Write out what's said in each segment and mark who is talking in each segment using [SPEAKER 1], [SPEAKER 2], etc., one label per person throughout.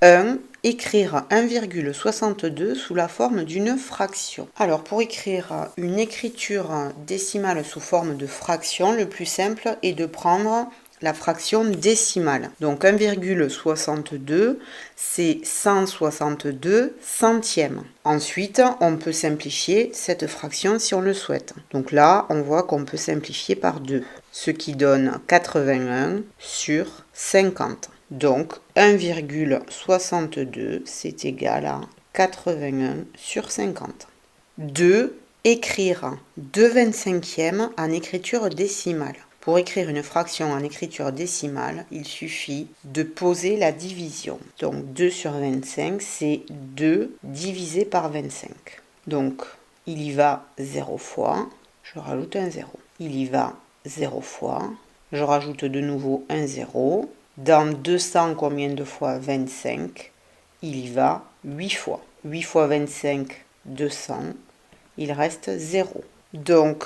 [SPEAKER 1] 1. Écrire 1,62 sous la forme d'une fraction. Alors pour écrire une écriture décimale sous forme de fraction, le plus simple est de prendre la fraction décimale. Donc 1,62, c'est 162 centièmes. Ensuite, on peut simplifier cette fraction si on le souhaite. Donc là, on voit qu'on peut simplifier par 2, ce qui donne 81 sur 50. Donc 1,62, c'est égal à 81 sur 50. 2. Écrire 2/25e en écriture décimale. Pour écrire une fraction en écriture décimale, il suffit de poser la division. Donc 2 sur 25, c'est 2 divisé par 25. Donc il y va 0 fois, je rajoute un 0. Il y va 0 fois, je rajoute de nouveau un 0. Dans 200, combien de fois 25? Il y va 8 fois. 8 fois 25, 200. Il reste 0. Donc,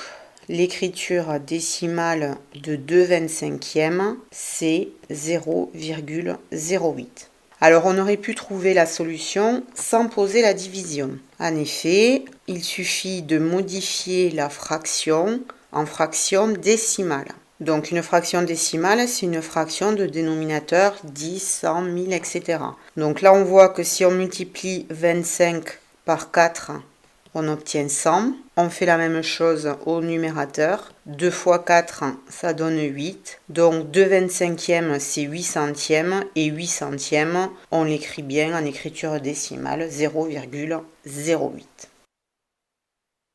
[SPEAKER 1] l'écriture décimale de 2/25e, c'est 0,08. Alors, on aurait pu trouver la solution sans poser la division. En effet, il suffit de modifier la fraction en fraction décimale. Donc, une fraction décimale, c'est une fraction de dénominateur 10, 100, 1000, etc. Donc là, on voit que si on multiplie 25 par 4, on obtient 100. On fait la même chose au numérateur. 2 fois 4, ça donne 8. Donc 2/25e, c'est 8 centièmes. Et 8 centièmes, on l'écrit bien en écriture décimale, 0,08.